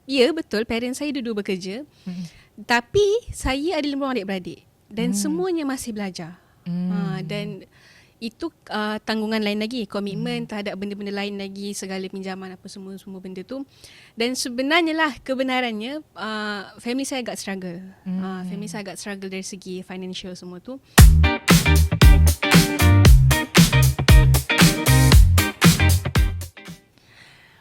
Ya, betul. Parents saya dua-dua bekerja. Tapi saya ada 5 orang adik-beradik. Dan semuanya masih belajar. Dan itu tanggungan lain lagi, komitmen terhadap benda-benda lain lagi, segala pinjaman apa semua benda tu. Dan sebenarnya lah kebenarannya family saya agak struggle. Family saya agak struggle dari segi financial semua tu.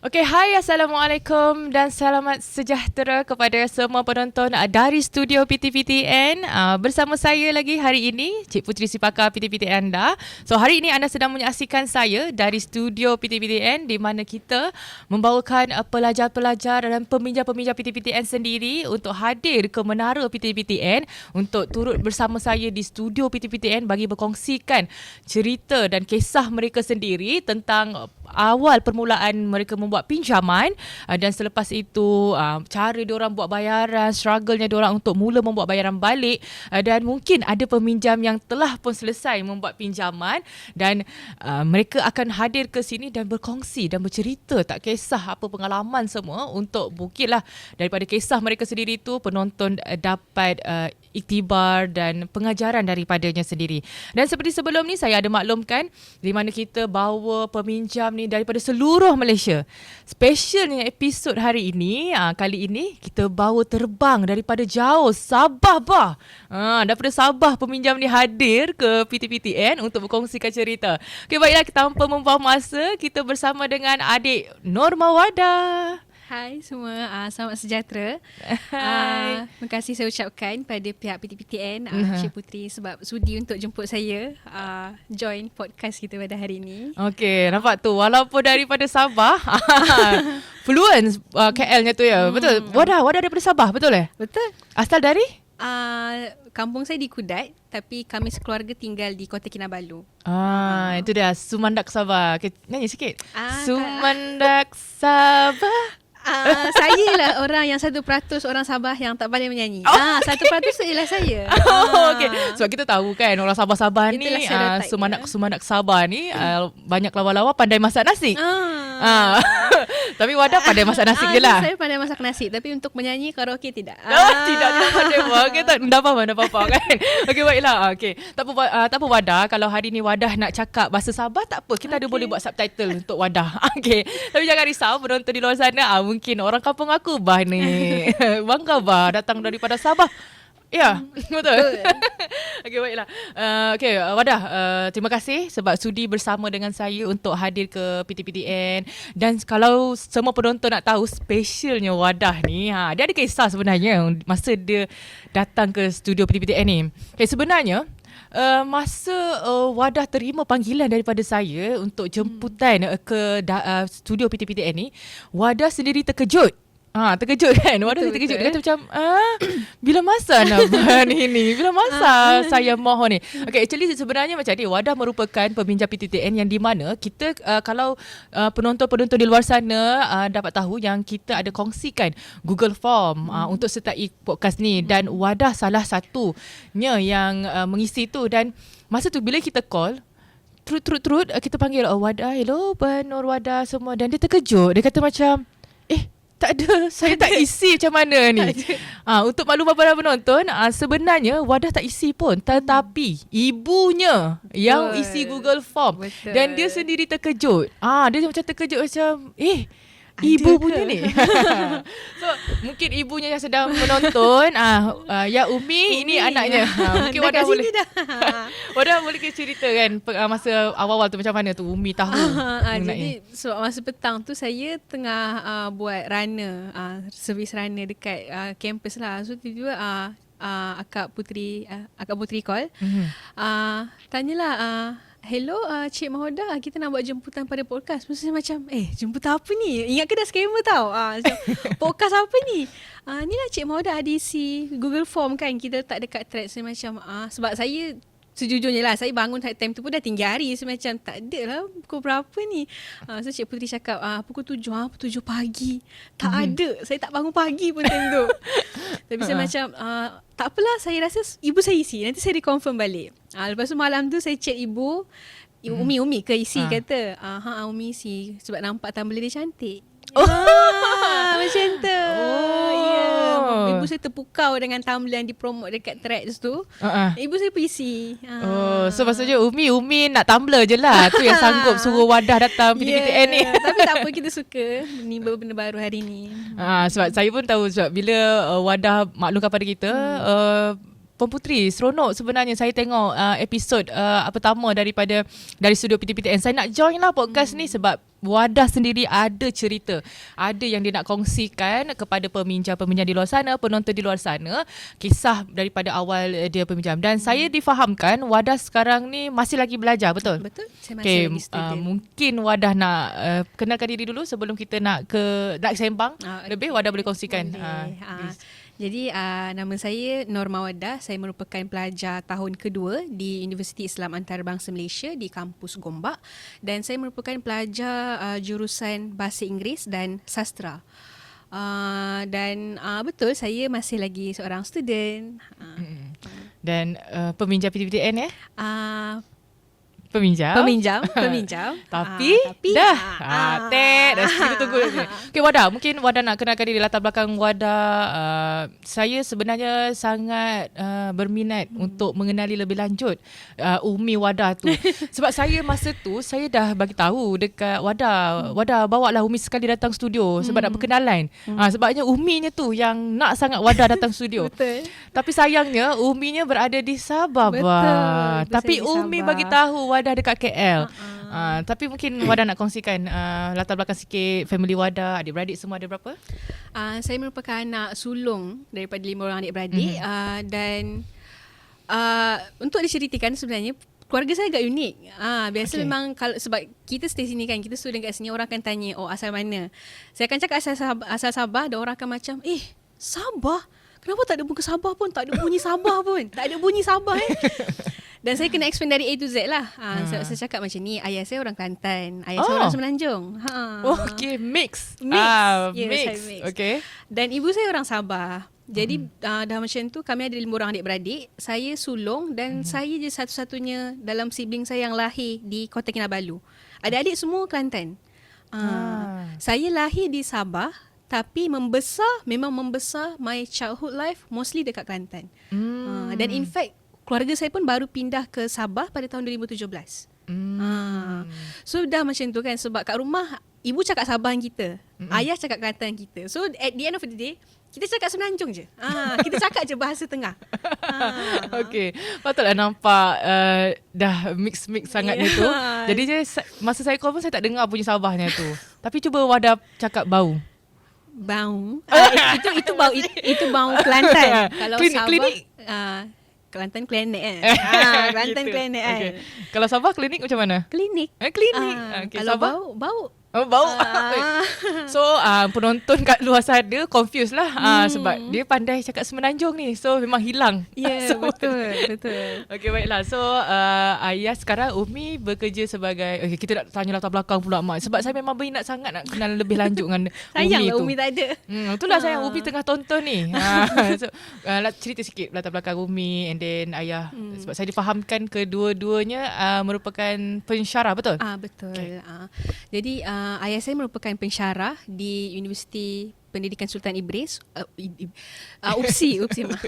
Okay, hai, Assalamualaikum dan selamat sejahtera kepada semua penonton dari studio PTPTN. Bersama saya lagi hari ini, Cik Puteri Sipaka PTPTN anda. So, hari ini anda sedang menyaksikan saya dari studio PTPTN di mana kita membawakan pelajar-pelajar dan peminjam-peminjam PTPTN sendiri untuk hadir ke menara PTPTN untuk turut bersama saya di studio PTPTN bagi berkongsikan cerita dan kisah mereka sendiri tentang awal permulaan mereka membuat pinjaman dan selepas itu cara diorang buat bayaran, struggle-nya diorang untuk mula membuat bayaran balik dan mungkin ada peminjam yang telah pun selesai membuat pinjaman dan mereka akan hadir ke sini dan berkongsi dan bercerita, tak kisah apa pengalaman semua, untuk mungkinlah daripada kisah mereka sendiri itu penonton dapat iktibar dan pengajaran daripadanya sendiri. Dan seperti sebelum ni saya ada maklumkan di mana kita bawa peminjam ni daripada seluruh Malaysia. Specialnya episod hari ini, kali ini kita bawa terbang daripada jauh, Sabah bah. Daripada Sabah peminjam ni hadir ke PTPTN untuk berkongsikan cerita. Okay, baiklah, tanpa membuang masa, kita bersama dengan adik Norma Wada. Hai semua, selamat sejahtera. Terima kasih saya ucapkan pada pihak PTPTN, Cik Puteri sebab sudi untuk jemput saya join podcast kita pada hari ini. Okey, nampak tu, walaupun daripada Sabah, fluent KL-nya tu ya. Betul. Wada daripada Sabah, betul Betul. Asal dari? Kampung saya di Kudat, tapi kami sekeluarga tinggal di Kota Kinabalu. Itu dia, Sumandak Sabah. Okay, nyanyi sikit. Sumandak Sabah. Saya lah orang yang 1% orang Sabah yang tak pandai menyanyi. 1% ialah saya. Okay. Sebab kita tahu kan orang Sabah-Sabah ni, Sumandak Sabah ni banyak lawa-lawa pandai masak nasi. Tapi Wada pandai masak nasi je lah. Saya pandai masak nasi, tapi untuk menyanyi karaoke tidak. Tidak pandai. Okay, tak apa-apa kan. Okay, baiklah. Okay. Tak apa Wada, kalau hari ni Wada nak cakap bahasa Sabah tak apa. Kita ada boleh buat subtitle untuk Wada. Okay. Tapi jangan risau penonton di luar sana. Mungkin orang kampung aku bah ni. Bangga bah datang daripada Sabah. Ya, betul. Okey, baiklah. Okey, Wada, terima kasih sebab sudi bersama dengan saya untuk hadir ke PTPTN. Dan kalau semua penonton nak tahu specialnya Wada ni, dia ada kisah sebenarnya masa dia datang ke studio PTPTN ni. Okay, sebenarnya masa Wada terima panggilan daripada saya untuk jemputan ke studio PTPTN ni, Wada sendiri terkejut. Terkejut kan? Wada terkejut. Dia kata macam, bila masa nak buat ini? Bila masa saya mohon ni? Okay, actually sebenarnya macam ni, Wada merupakan peminjam PTPTN yang di mana kita, kalau penonton-penonton di luar sana dapat tahu yang kita ada kongsikan Google Form untuk sertai podcast ni. Dan Wada salah satunya yang mengisi tu. Dan masa tu bila kita call, Trut, kita panggil Wada, hello Nur Wada semua. Dan dia terkejut. Dia kata macam, tak ada, saya tak isi macam mana ni. Untuk makluman para penonton, sebenarnya Wada tak isi pun, tetapi ibunya yang isi Google Form. Betul. Dan dia sendiri terkejut. Dia macam terkejut macam, ibu punya ni. So mungkin ibunya yang sedang menonton, ya Umi, ini anaknya. Mungkin Wada boleh Wada boleh cerita kan masa awal-awal tu macam mana tu Umi tahu. Jadi masa petang tu saya tengah buat runner, servis runner dekat kampus lah. So tiba-tiba Akak Puteri call. Tanyalah, hello Cik Mahoda, kita nak buat jemputan pada podcast. Maksudnya macam, jemputan apa ni? Ingat ke dah scammer tau. Podcast apa ni? Ni lah Cik Mahoda ada isi Google Form kan, kita letak dekat thread. Saya macam, sebab saya sejujurnya lah, saya bangun time tu pun dah tinggi hari. So macam tak ada lah pukul berapa ni. So Cik Puteri cakap pukul 7 pagi. Tak ada, saya tak bangun pagi pun time tu. Tapi saya macam tak apalah, saya rasa ibu saya isi, nanti saya reconfirm balik. Lepas tu malam tu saya chat ibu, Umi ke isi, kata Umi isi sebab nampak thumbnail dia cantik. Macam tu. saya terpukau dengan Tumblr yang dipromote dekat Threads tu. Ibu saya PC. Oh, so maksudnya Umi nak Tumblr je lah. Tu yang sanggup suruh Wadah datang PTPTN ni. Tapi tak apa, kita suka ni benda baru hari ni. Sebab saya pun tahu sebab bila Wadah maklumkan pada kita, Puan Putri, seronok sebenarnya saya tengok episod pertama dari studio PTPTN. Saya nak join lah podcast ni sebab Wadah sendiri ada cerita. Ada yang dia nak kongsikan kepada peminjam-peminjam di luar sana, penonton di luar sana. Kisah daripada awal dia peminjam. Dan saya difahamkan Wadah sekarang ni masih lagi belajar, betul? Betul, saya masih lagi student. Mungkin Wadah nak kenalkan diri dulu sebelum kita nak sembang lebih. Wadah boleh kongsikan. Jadi nama saya Norma Wadah. Saya merupakan pelajar tahun kedua di Universiti Islam Antarabangsa Malaysia di kampus Gombak, dan saya merupakan pelajar jurusan Bahasa Inggeris dan Sastra. Dan betul, saya masih lagi seorang student. Dan peminjam PTPTN Peminjam. Tapi dah kita tunggu. Okay, Wadah, mungkin Wadah nak kenalkan diri, latar belakang Wadah. Saya sebenarnya sangat berminat untuk mengenali lebih lanjut Umi Wadah tu. Sebab saya masa tu saya dah bagi tahu dekat Wadah bawalah Umi sekali datang studio sebab nak berkenalan. Sebabnya Uminya tu yang nak sangat Wadah datang studio. Betul. Tapi sayangnya Uminya berada di Sabah. Betul. Tapi Umi bagi tahu Wadah dekat KL. Tapi mungkin Wadah nak kongsikan latar belakang sikit, family Wadah, adik-beradik semua ada berapa? Saya merupakan anak sulung daripada 5 orang adik-beradik. Dan untuk diceritakan sebenarnya keluarga saya agak unik. Biasa memang kalau sebab kita stay sini kan, kita student kat sini, orang akan tanya, oh asal mana? Saya akan cakap asal Sabah, dan orang akan macam, Sabah? Kenapa tak ada muka Sabah pun? Tak ada bunyi Sabah pun. Tak ada bunyi Sabah Dan saya kena explain dari A to Z lah. Saya cakap macam ni, ayah saya orang Kelantan, ayah saya orang Semenanjung. Okay, mix. Mix. Okay. Dan ibu saya orang Sabah. Jadi dah macam tu, kami ada 5 orang adik-beradik. Saya sulung dan saya je satu-satunya dalam sibling saya yang lahir di Kota Kinabalu. Adik-adik semua Kelantan. Saya lahir di Sabah, tapi memang membesar my childhood life mostly dekat Kelantan. Dan in fact keluarga saya pun baru pindah ke Sabah pada tahun 2017. So dah macam tu kan, sebab kat rumah ibu cakap Sabah kita, ayah cakap Kelantan kita. So at the end of the day kita cakap Semenanjung je. Kita cakap je bahasa tengah. Okay, patutlah nampak dah mix-mix sangatnya tu. Jadi je masa saya call pun saya tak dengar bunyi Sabahnya tu. Tapi cuba Wadah cakap bau. Itu bau Kelantan. Kalau klinik. Sabah Kelantan klinik Kelantan gitu. klinik Okay. Kalau Sabah klinik macam mana? Klinik. Klinik. Okay, kalau Sabah? bau. Bau. So penonton kat luar sana confused lah. Sebab dia pandai cakap Semenanjung ni. So memang hilang. So, betul. Okay, baiklah. So ayah sekarang Umi bekerja sebagai, kita nak tanya latar belakang pula mak. Sebab saya memang berminat sangat nak kenal lebih lanjut dengan sayang Umi tu. Umi tak ada. Itulah sayang Umi tengah tonton ni. So cerita sikit latar belakang Umi and then ayah. Sebab saya difahamkan kedua-duanya merupakan pensyarah, betul? Betul. Okay. Jadi ayah saya merupakan pensyarah di Universiti Pendidikan Sultan Ibris, UPSI,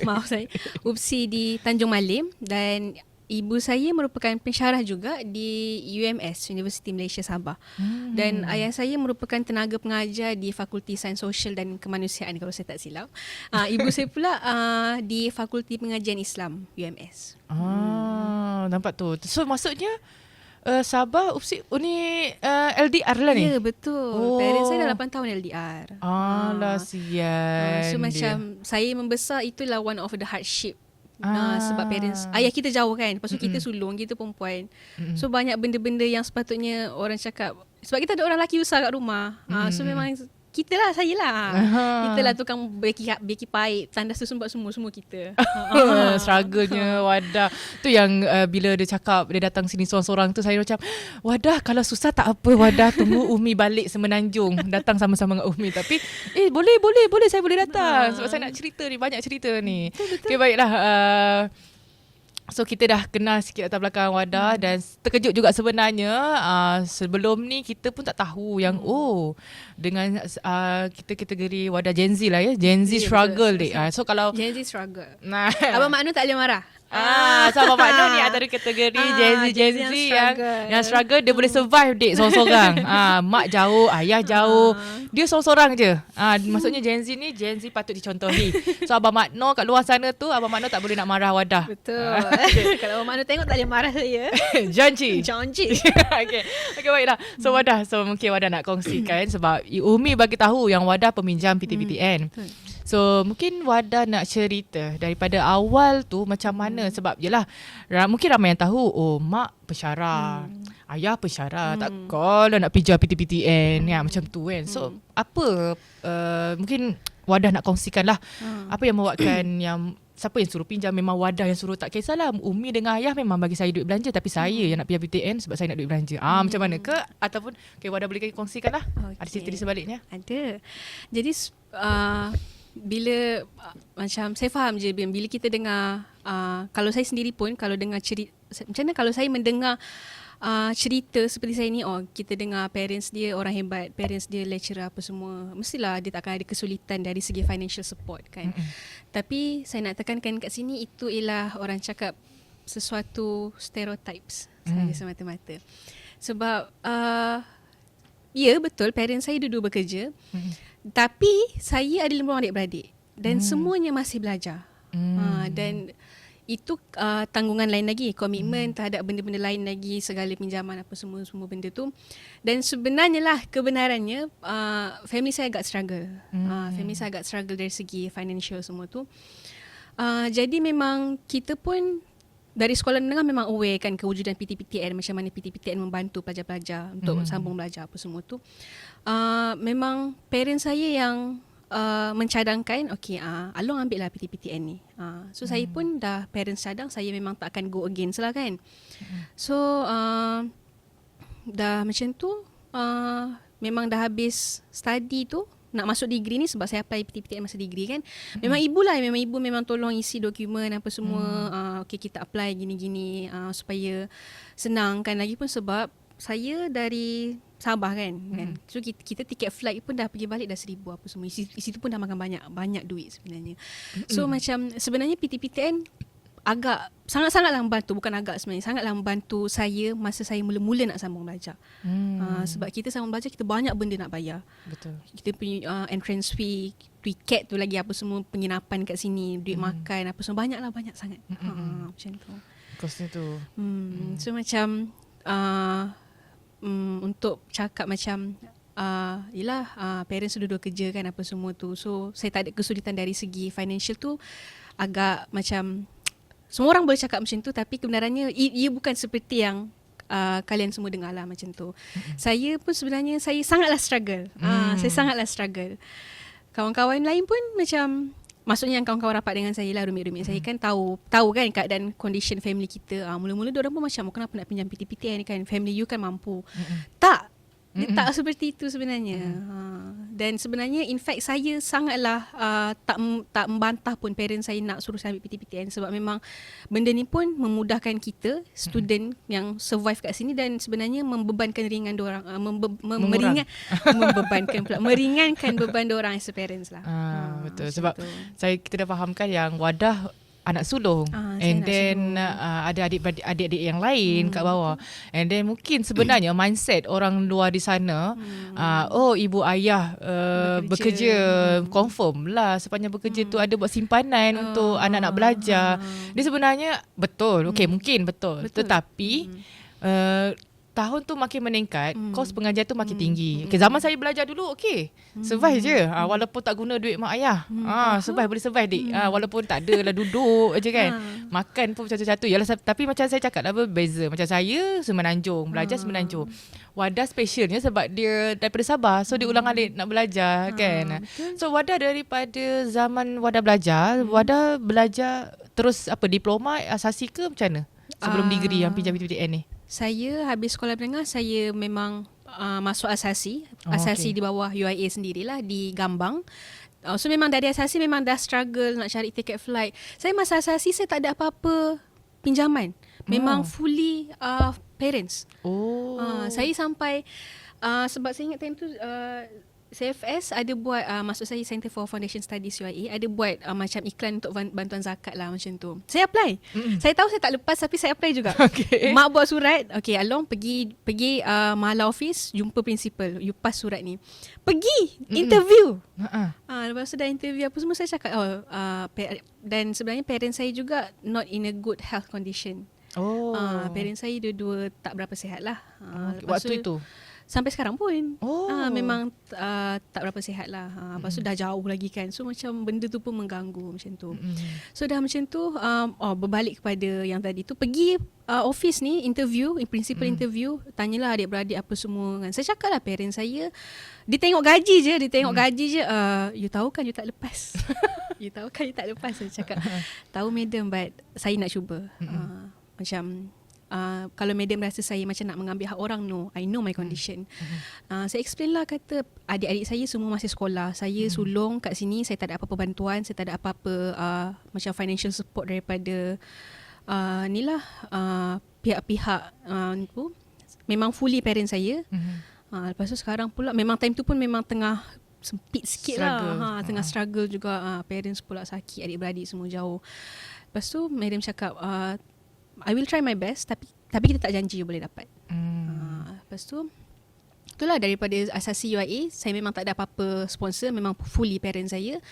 maaf saya, UPSI di Tanjung Malim, dan ibu saya merupakan pensyarah juga di UMS, Universiti Malaysia Sabah. Dan ayah saya merupakan tenaga pengajar di Fakulti Sains Sosial dan Kemanusiaan kalau saya tak silap. Ibu saya pula di Fakulti Pengajian Islam UMS. Nampak tu. So maksudnya Sabah UPSI ni LDR lah ni? Ya, betul. Parents saya dah 8 tahun LDR. Alah, sian. So macam saya membesar, itulah one of the hardship. Sebab parents, ayah kita jauh kan, lepas tu kita sulung, kita perempuan. So banyak benda-benda yang sepatutnya orang cakap, sebab kita ada orang lelaki besar kat rumah. So memang kita lah, saya lah. Kita lah tukang beki paip, tandas tu semua kita. Struggle-nya Wadah. Tu yang bila dia cakap dia datang sini seorang-seorang tu, saya macam, Wadah kalau susah tak apa Wadah, tunggu Umi balik Semenanjung, datang sama-sama dengan Umi. Tapi boleh saya boleh datang. Sebab saya nak cerita ni, banyak cerita ni. Betul. Okay, baiklah. So kita dah kenal sikit latar belakang Wadah dan terkejut juga sebenarnya sebelum ni kita pun tak tahu yang dengan kita kategori Wadah Gen Z lah ya. Gen Z struggle dek. So kalau Gen Z struggle. nah Abang Mak Nur tak boleh marah. so Abang Mak Nur ni antara kategori Gen Z yang struggle dia boleh survive dek seorang-seorang. Mak jauh, ayah jauh. Dia seorang-seorang je. Maksudnya Gen Z ni Gen Z patut dicontohi. So Abang Mak Nur kat luar sana tu Abang Mak Nur tak boleh nak marah Wadah. Betul. Kalau Abang Mak Nur tengok tak boleh marah saya. Janji. Janji. okay baiklah. So Wadah, mungkin Wadah nak kongsikan sebab Umi bagi tahu yang Wadah peminjam PTPTN. So mungkin Wadah nak cerita daripada awal tu macam mana, sebab yelah mungkin ramai yang tahu mak pensyarah, ayah pensyarah, tak kalau nak pinjam PTPTN ya macam tu kan. So apa mungkin Wadah nak kongsikan lah apa yang membuatkan yang siapa yang suruh pinjam, memang Wadah yang suruh, tak kisahlah Umi dengan ayah memang bagi saya duit belanja tapi saya yang nak pinjam PTN sebab saya nak duit belanja. Macam mana ke, ataupun Wadah boleh kongsikan lah ada cerita di sebaliknya. Ada. Jadi bila macam saya faham je bila kita dengar kalau saya sendiri pun kalau dengar cerita macam mana kalau saya mendengar cerita seperti saya ni, kita dengar parents dia orang hebat, parents dia lecturer apa semua, mestilah dia takkan ada kesulitan dari segi financial support kan. Tapi saya nak tekankan kat sini itu ialah orang cakap sesuatu stereotypes saja semata-mata. Sebab ya betul parents saya dua-dua bekerja. Tapi saya ada 5 adik-beradik dan semuanya masih belajar. Dan itu tanggungan lain lagi, komitmen terhadap benda-benda lain lagi, segala pinjaman apa semua benda tu. Dan sebenarnya lah kebenarannya family saya agak struggle. Family saya agak struggle dari segi financial semua tu. Jadi memang kita pun dari sekolah menengah memang aware kan kewujudan PTPTN, macam mana PTPTN membantu pelajar-pelajar untuk sambung belajar apa semua tu. Memang parents saya yang mencadangkan Along ambil lah PTPTN ni. So saya pun dah parents cadang, saya memang tak akan go against lah kan. So dah macam tu memang dah habis study tu, nak masuk degree ni sebab saya apply PTPTN masa degree kan. Memang ibu memang tolong isi dokumen apa semua. Okay kita apply gini-gini supaya senang kan. Lagipun sebab saya dari Sabah kan. So kita tiket flight pun dah pergi balik dah 1,000 apa semua. Isi tu pun dah makan banyak duit sebenarnya. So macam sebenarnya PTPTN agak sangat-sangatlah membantu, bukan agak sebenarnya, sangatlah membantu saya masa saya mula-mula nak sambung belajar. Sebab kita sambung belajar kita banyak benda nak bayar. Betul. Kita punya entrance fee, tiket tu lagi apa semua, penginapan kat sini, duit makan apa semua, banyak sangat. Macam tu. Kosnya tu. So macam untuk cakap macam yelah parents dua-dua kerja kan apa semua tu. So saya tak ada kesulitan dari segi financial tu. Agak macam semua orang boleh cakap macam tu, tapi kebenarannya ia bukan seperti yang kalian semua dengar lah macam tu. Saya pun sebenarnya saya sangatlah struggle. Saya sangatlah struggle. Kawan-kawan lain pun macam, maksudnya yang kawan-kawan rapat dengan saya lah, rumit-rumit saya kan tahu kan keadaan condition family kita. Mula-mula diorang pun macam kenapa nak pinjam PTPTN kan, family you kan mampu. Tak, dia tak seperti itu sebenarnya. Dan sebenarnya in fact saya sangatlah tak membantah pun parents saya nak suruh saya ambil PTPTN, sebab memang benda ni pun memudahkan kita student yang survive kat sini, dan sebenarnya membebankan ringan diorang, meringankan beban diorang as a parents lah. Betul, sebab kita dah fahamkan yang Wadah anak sulung, and then ada adik-adik yang lain kat bawah, and then mungkin sebenarnya mindset orang luar di sana, ibu ayah bekerja, confirm lah sepanjang bekerja tu ada buat simpanan untuk anak nak belajar. Dia sebenarnya betul, mungkin betul. Tetapi tahun tu makin meningkat, kos pengajian tu makin tinggi. Zaman saya belajar dulu survive je, walaupun tak guna duit mak ayah. Boleh survive dik. Walaupun tak ada lah, duduk je kan. Makan pun macam-macam. Yalah, tapi macam saya cakap lah, berbeza. Macam saya Semenanjung, belajar Semenanjung. Wadah specialnya sebab dia daripada Sabah, so dia ulang alik nak belajar kan. So Wadah daripada zaman Wadah belajar, Wadah belajar terus diploma asasi ke macam mana? Sebelum degree yang pinjam PTPTN ni. Saya habis sekolah menengah, saya memang masuk asasi. Asasi di bawah UIA sendirilah di Gambang. So memang dari asasi memang dah struggle nak cari tiket flight. Saya masa asasi saya tak ada apa-apa pinjaman. Memang fully parents. Saya sampai sebab saya ingat time tu CFS ada buat maksud saya Center for Foundation Studies UIA ada buat macam iklan untuk bantuan zakat lah macam tu. Saya apply. Saya tahu saya tak lepas tapi saya apply juga. Mak buat surat, okay Along pergi Mahala office, jumpa principal, you pass surat ni. Pergi interview. Lepas tu dah interview apa semua saya cakap dan sebenarnya parents saya juga not in a good health condition. Parents saya dua-dua tak berapa sihat lah. Waktu itu? Sampai sekarang pun memang tak berapa sihat lah. Lepas tu dah jauh lagi kan. So macam benda tu pun mengganggu macam tu. So dah macam tu berbalik kepada yang tadi tu, pergi office ni interview, principal interview, tanyalah adik-beradik apa semua kan. Saya cakap lah parents saya, dia tengok gaji je, you tahu kan you tak lepas. You tahu kan you tak lepas. Saya cakap tahu madam, but saya nak cuba. Macam kalau madam rasa saya macam nak mengambil hak orang, no, I know my condition. Saya explain lah, kata adik-adik saya semua masih sekolah, saya sulung kat sini, saya tak ada apa-apa bantuan, saya tak ada apa-apa macam financial support daripada ni lah pihak-pihak tu. Memang fully parent saya. Lepas tu sekarang pula memang time tu pun memang tengah sempit sikit lah, tengah struggle juga, parents pula sakit, adik-beradik semua jauh. Lepas tu madam cakap I will try my best, tapi kita tak janji you boleh dapat. Lepas tu itulah, daripada asasi UIA saya memang tak ada apa-apa sponsor, memang fully parent saya.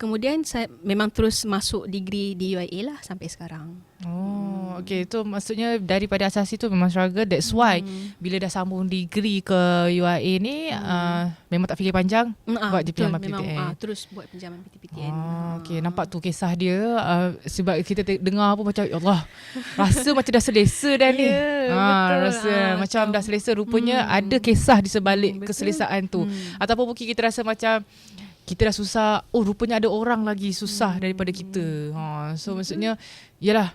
Kemudian saya memang terus masuk degree di UIA lah sampai sekarang. Okay, itu maksudnya daripada asasi tu memang struggle. That's why bila dah sambung degree ke UIA ni memang tak fikir panjang, buat je pinjaman PTPTN. Terus buat pinjaman PTPTN. Okay, nampak tu kisah dia. Sebab kita dengar pun macam ya Allah, rasa macam dah selesa dah ni. Betul. Rasa macam dah selesa. Rupanya ada kisah di sebalik keselesaan tu. Ataupun mungkin kita rasa macam kita dah susah, rupanya ada orang lagi susah daripada kita. So maksudnya yalah,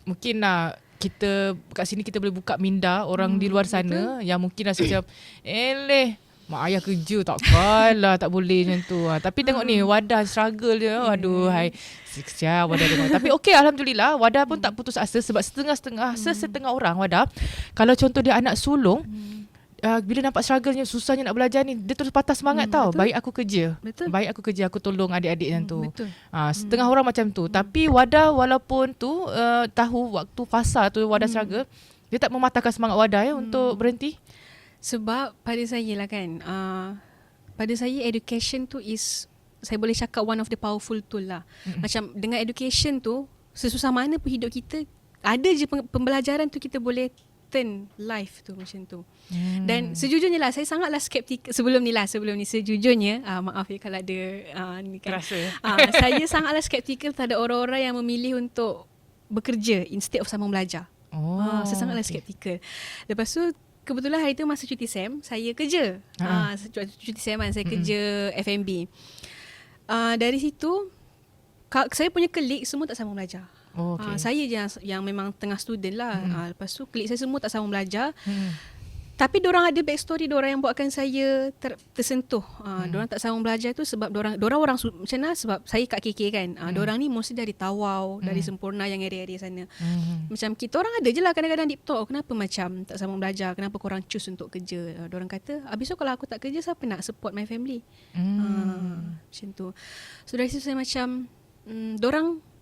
mungkin lah kita kat sini kita boleh buka minda orang di luar sana yang mungkin rasa macam mak ayah kerja takkanlah tak boleh macam tu. Tapi tengok ni Wadah struggle dia. Aduh, hai kesian Wadah tengok. Tapi okey, alhamdulillah Wadah pun tak putus asa, sebab setengah orang Wadah, kalau contoh dia anak sulung, bila nampak struggle-nya, susahnya nak belajar ni, dia terus patah semangat tau. Betul. Baik aku kerja. Betul. Baik aku kerja, aku tolong adik-adik macam tu. Betul. Setengah orang macam tu. Tapi Wadah walaupun tu tahu waktu fasa tu Wadah struggle, dia tak mematahkan semangat Wadah untuk berhenti. Sebab pada saya lah kan, pada saya education tu is, saya boleh cakap one of the powerful tool lah. Macam dengan education tu, sesusah mana pun hidup kita, ada je pembelajaran tu kita boleh turn life tu macam tu. Dan sejujurnya lah, saya sangatlah skeptik sebelum ni sejujurnya, maaf ya kalau ada ni kan, saya sangatlah skeptikal terhadap orang-orang yang memilih untuk bekerja instead of sambung belajar. Saya sangatlah skeptikal. Lepas tu kebetulan hari tu masa cuti SEM, saya kerja. Cuti SEM kan, saya kerja F&B. Dari situ saya punya colleague semua tak sambung belajar. Saya je yang memang tengah student lah. Lepas tu klik saya semua tak sambung belajar. Tapi diorang ada backstory diorang yang buatkan saya tersentuh. Diorang tak sambung belajar tu sebab diorang orang macam mana, sebab saya kat KK kan. Diorang ni mostly dari Tawau, dari Sempurna yang area-area sana. Macam kita orang ada je lah kadang-kadang deep talk, kenapa macam tak sambung belajar, kenapa korang choose untuk kerja. Diorang kata, habis tu kalau aku tak kerja, siapa nak support my family? Macam tu. So dari situ saya macam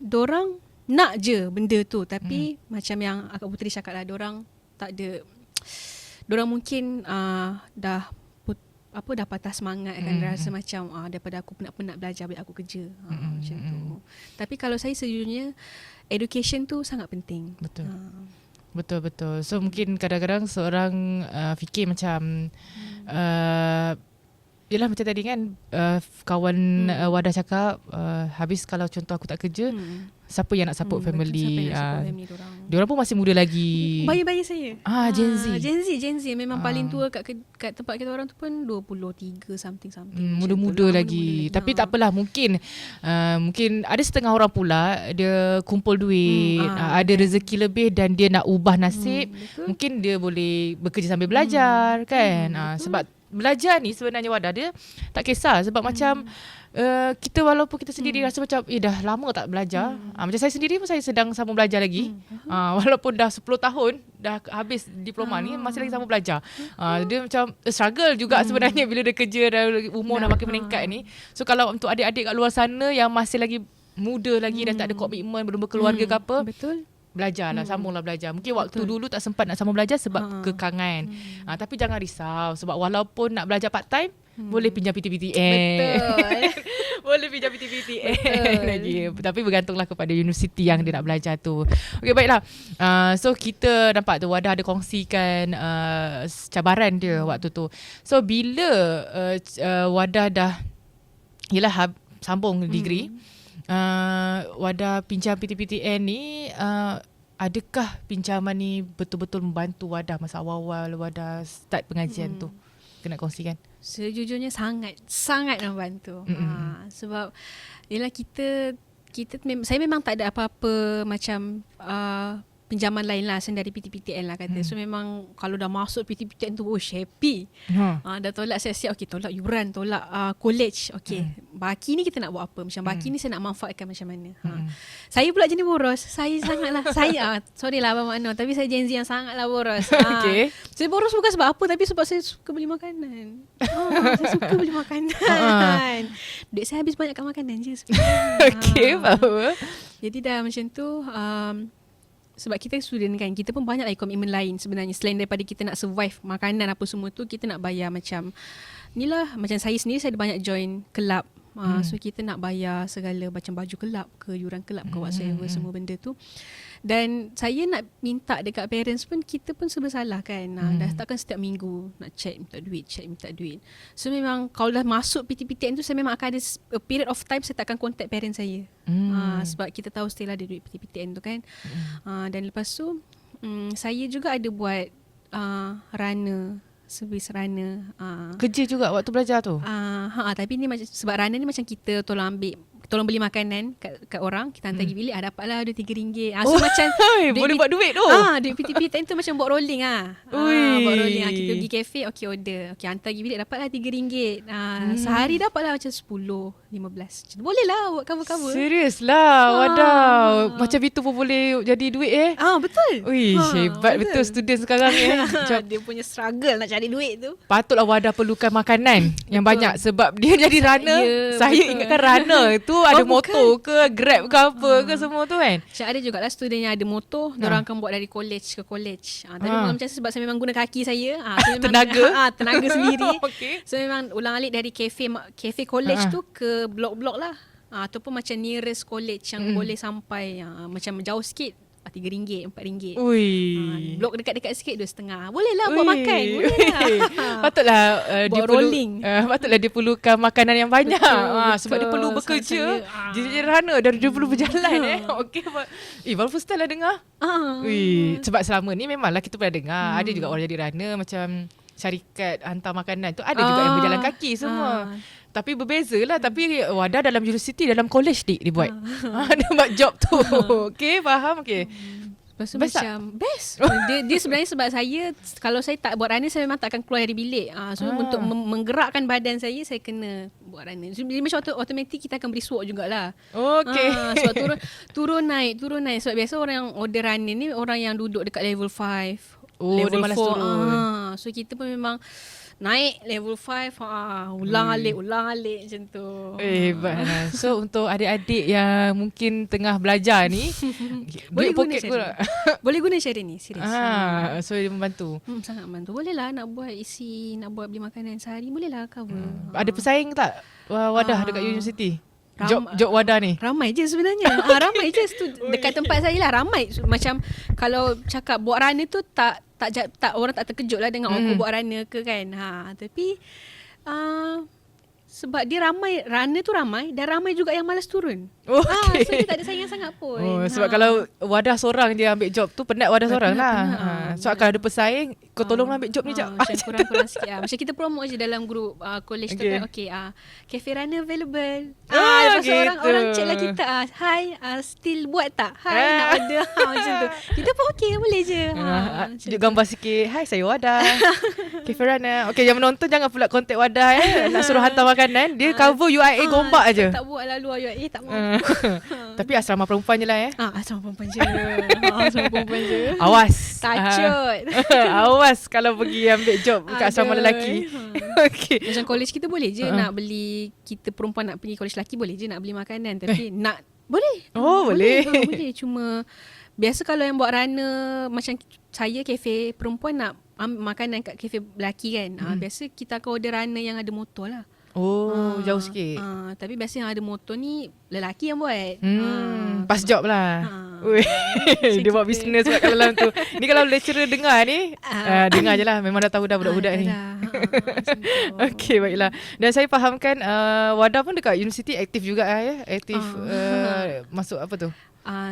Diorang nak je benda tu, tapi macam yang Akak Puteri cakap lah, diorang tak ada, diorang mungkin dah patah semangat kan, rasa macam daripada aku penat-penat belajar, baik aku kerja. Macam tu. Tapi kalau saya sejujurnya, education tu sangat penting. Betul. So mungkin kadang-kadang seorang fikir macam yelah macam tadi kan, kawan Wadah cakap, habis kalau contoh aku tak kerja, siapa yang nak support family? Diorang pun masih muda lagi. Bayi-bayi saya. Gen Z. Gen Z memang paling tua kat tempat kita orang tu pun 23 something. Muda-muda lagi. Tapi tak apalah, mungkin ada setengah orang pula dia kumpul duit, ada rezeki lebih dan dia nak ubah nasib. Mungkin dia boleh bekerja sambil belajar kan. Sebab belajar ni sebenarnya Wadah dia tak kisah sebab macam kita walaupun kita sendiri rasa macam dah lama tak belajar. Macam saya sendiri pun saya sedang sambung belajar lagi. Walaupun dah 10 tahun dah habis diploma ni masih lagi sambung belajar. Dia macam struggle juga sebenarnya bila dia kerja dan umur dah makin meningkat ni. So kalau untuk adik-adik kat luar sana yang masih lagi muda lagi dan tak ada komitmen, belum berkeluarga ke apa, betul, belajarlah, sambunglah belajar. Mungkin waktu dulu tak sempat nak sambung belajar sebab kekangan. Tapi jangan risau sebab walaupun nak belajar part time, boleh pinjam PTPTN. betul. Boleh pinjam PTPTN lagi. Tapi bergantunglah kepada universiti yang dia nak belajar tu. Okey, baiklah. So kita nampak tu Wadah ada kongsikan cabaran dia waktu tu. So bila Wadah dah sambung degree, Wadah pinjam PTPTN ni, adakah pinjaman ni betul-betul membantu Wadah masa awal-awal Wadah start pengajian tu? Kena kongsikan. Sejujurnya sangat membantu. Sebab ialah saya memang tak ada apa-apa macam pinjaman lain lah selain dari PTPTN lah kata. So memang kalau dah masuk PTPTN tu happy. Dah tolak siap-siap, okey, tolak yuran, tolak college, okey. Baki ni kita nak buat apa? Macam baki ni saya nak manfaatkan macam mana? Saya pula jenis boros. Saya sangatlah sorry lah Abang Makno, tapi saya Gen Z yang sangatlah boros. Okey. Saya boros bukan sebab apa, tapi sebab saya suka beli makanan. Saya suka beli makanan. Duit saya habis banyak kat makanan je sebenarnya. Okey, faham. Jadi dah macam tu, sebab kita student kan, kita pun banyak lagi komitmen lain sebenarnya. Selain daripada kita nak survive makanan apa semua tu, kita nak bayar macam ni lah. Macam saya sendiri, saya ada banyak join kelab. So kita nak bayar segala macam baju kelab ke, yuran kelab ke, whatsoever, semua benda tu. Dan saya nak minta dekat parents pun, kita pun serba salah kan. Dah takkan setiap minggu nak check minta duit. So memang kalau dah masuk PTPTN tu, saya memang akan ada a period of time saya tak akan contact parents saya. Sebab kita tahu still ada duit PTPTN tu kan. Dan lepas tu saya juga ada buat servis runner. Kerja juga waktu belajar tu? Tapi ni macam, sebab runner ni macam kita tolong beli makanan kat orang, kita hantar pergi bilik, dapatlah RM2-3. So macam boleh buat duit tu. Duit PTPTN tu macam buat rolling buat rolling. Kita pergi kafe, okey order, okey hantar pergi bilik, dapatlah RM3. Sehari dapatlah macam 10-15. Boleh lah buat cover-cover. Serius lah Wadah. Macam itu pun boleh jadi duit betul. Hebat betul student sekarang macam dia punya struggle nak cari duit tu. Patutlah Wadah perlukan makanan yang banyak sebab dia jadi runner. Saya ingatkan runner tu ada motor ke, Grab ke apa ke semua tu kan. Macam ada jugalah student yang ada motor, diorang akan buat dari college ke college. Tapi macam sebab saya memang guna kaki saya, so memang tenaga sendiri. So memang ulang-alik dari cafe college tu ke blok-blok lah. Ataupun macam nearest college yang boleh sampai macam jauh sikit, RM3, RM4. Blok dekat-dekat sikit RM2.5. Boleh lah buat makan. Boleh lah. Patutlah dia rolling. Patutlah dia perlukan makanan yang banyak. Sebab dia perlu bekerja. Dia jadi runner dan dia perlu berjalan. Okey. Baru first time lah dengar. Sebab selama ni memanglah kita pernah dengar. Ada juga orang jadi runner macam syarikat hantar makanan tu. Ada juga yang berjalan kaki semua. Tapi berbeza lah. Tapi Wadah dalam universiti, dalam college dia buat. Dia buat job tu. Okay, faham? Okay. Lepas tu macam best. Dia sebenarnya sebab saya, kalau saya tak buat runner, saya memang tak akan keluar dari bilik. So untuk menggerakkan badan saya kena buat runner. So, dia macam automatik kita akan beri suap jugalah. Okay. Sebab turun naik. Sebab biasa orang yang order runner ni orang yang duduk dekat level 5. Level 4. So kita pun memang naik level 5, ulang-alik macam tu. Hebat lah. So untuk adik-adik yang mungkin tengah belajar ni, boleh guna share. Boleh guna share ni, serius. So dia membantu. Sangat membantu. Boleh lah nak buat beli makanan sehari, boleh lah cover. Ada pesaing tak Wadah dekat universiti? Job Wadah ni ramai je sebenarnya. Ramai je dekat tempat saya lah, ramai. Macam kalau cakap buat runner tu tak orang tak terkejut lah dengan aku buat runner ke kan. Tapi sebab dia ramai, runner tu ramai dan ramai juga yang malas turun. Oh, okay. So dia tak ada saingan sangat pun. Sebab kalau wadah seorang dia ambil job tu, penat wadah seorang lah. So kalau ada pesaing, kau tolonglah ambil job ni jap. Macam kurang-kurang sikit lah. Macam kita promote je dalam grup college tu kan. Okay, cafe runner available. Lepas tu orang check lah kita. Hi, still buat tak? Hi, nak order. Macam tu. Kita pun okay, boleh je. Tunjuk gambar sikit. Hai, saya Wadah. Cafe runner. Okay, yang menonton jangan pula kontak Wadah nak suruh hantar makanan. Dia cover UIA gombak je. Tak buat lah luar UIA, tak mahu. Tapi asrama perempuan je lah asrama perempuan je. Asrama perempuan je. Awas. Tacut. Awas kalau pergi ambil job kat asrama lelaki. Okay. Macam college kita boleh je nak beli, kita perempuan nak pergi college lelaki boleh je nak beli makanan. Tapi nak boleh. Boleh. Boleh. Cuma biasa kalau yang buat runner macam saya kafe perempuan nak makanan kat kafe lelaki kan. Biasa kita akan order runner yang ada motor lah. Jauh sikit. Tapi biasa yang ada motor ni lelaki yang buat. Pas job lah. Dia buat bisnes kat dalam tu. Ni kalau lecturer dengar ni, dengar je lah. Memang dah tahu dah budak-budak ni. Okay, baiklah. Dan saya fahamkan Wadah pun dekat universiti aktif juga aktif masuk apa tu?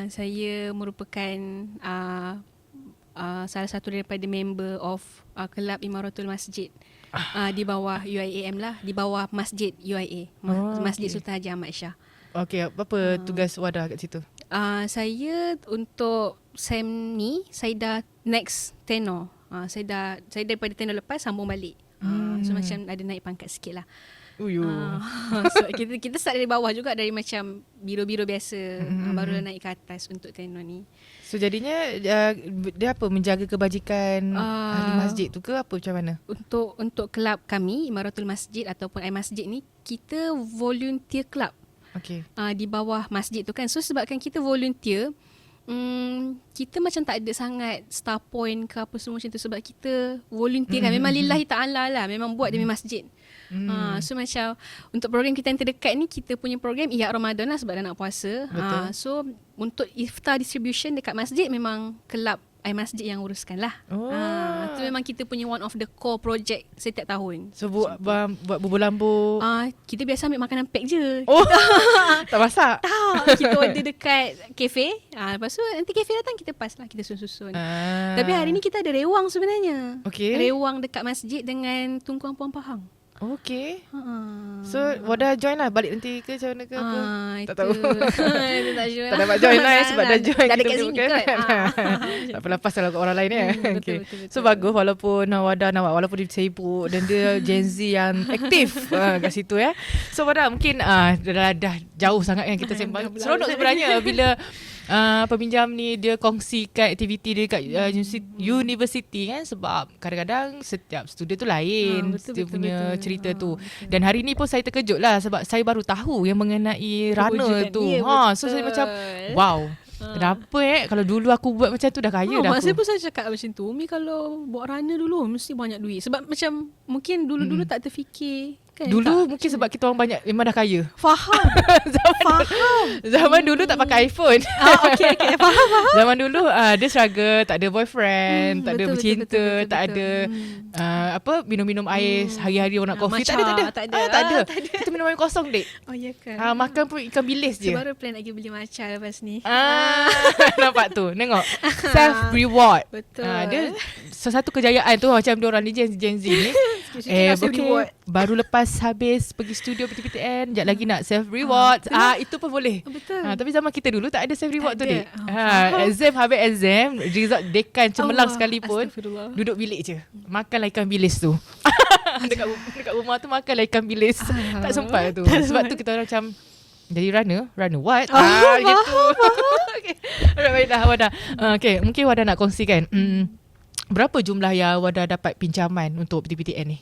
Saya merupakan salah satu daripada member of Kelab Imaratul Masjid. Di bawah UIAM lah, di bawah Masjid UIA, Masjid Sultan Haji Ahmad Shah. Okay, apa tugas Wadah kat situ? Saya untuk SEM ni, saya dah next tenor. Saya daripada tenor lepas sambung balik. So macam ada naik pangkat sikit lah. So kita start dari bawah juga, dari macam biro-biro biasa, baru naik ke atas untuk tenor ni. So jadinya dia apa, menjaga kebajikan ahli masjid tu ke apa, macam mana? Untuk kelab kami Imaratul Masjid ataupun iMasjid ni, kita volunteer club. Okay. Di bawah masjid tu kan. So sebabkan kita volunteer, kita macam tak ada sangat star point ke apa semua macam tu, sebab kita volunteer kan. Memang lillahi ta'ala lah, memang buat demi masjid. So macam untuk program kita yang terdekat ni, kita punya program Ihya Ramadan lah, sebab dah nak puasa. So untuk iftar distribution dekat masjid, memang kelab iMasjid yang uruskan lah. Itu memang kita punya one of the core project setiap tahun. So buat bubur lambu. Kita biasa ambil makanan pack je. Tak masak? Tak, kita order dekat kafe. Lepas tu nanti kafe datang, kita pas lah, kita susun-susun. Tapi hari ni kita ada rewang sebenarnya. Okay. Rewang dekat masjid dengan tungkuang Puan Pahang. Okay. So Wadah join lah balik nanti ke macam mana ke apa? Tak tahu. Tak dapat join lah sebab dah join. Dah dekat sini kot. Tak apa, lepas lah kat orang lain okay. Betul. So bagus, walaupun Wadah nak, walaupun dia sibuk dan dia Gen Z yang aktif kat situ So Wadah mungkin dah jauh sangat kan kita sembang. Seronok sebenarnya bila peminjam ni dia kongsikan aktiviti dia dekat universiti kan, sebab kadang-kadang setiap student tu lain dia punya cerita tu. Dan hari ni pun saya terkejut lah sebab saya baru tahu yang mengenai runner tu. So saya macam wow. Kenapa kalau dulu aku buat macam tu dah kaya dah aku. Masa pun saya cakap macam tu, Umi kalau buat runner dulu mesti banyak duit. Sebab macam mungkin dulu-dulu tak terfikir kan. Dulu mungkin sebab kita orang banyak memang dah kaya. Faham. Zaman dulu tak pakai iPhone. Okay, faham. Zaman dulu dia struggle, tak ada boyfriend, tak ada bercinta, tak ada apa, minum-minum air hari-hari orang nak kopi. Tak ada. Kita minum air kosong, Dek. Oh ya kan. Makan pun ikan bilis je. Baru plan lagi beli matcha lepas ni. Nampak tu. Tengok. Self reward. Betul. Dia satu kejayaan tu macam dia orang ni Gen Z ni. Baru lepas habis pergi studio PTPTN, sekejap lagi nak self reward. Itu pun boleh. Betul. Tapi zaman kita dulu tak ada self reward tu, Dek. Exam habis exam, result dekan cemerlang sekalipun, duduk bilik je. Makanlah ikan bilis tu. dekat rumah tu makanlah ikan bilis. Tak sempat tu. Sebab tu kita orang macam jadi runner what? Gitu. Okay. Alright, Wadah. Okay, mungkin Wadah nak kongsikan. Berapa jumlah yang Wadah dapat pinjaman untuk PTPTN ni?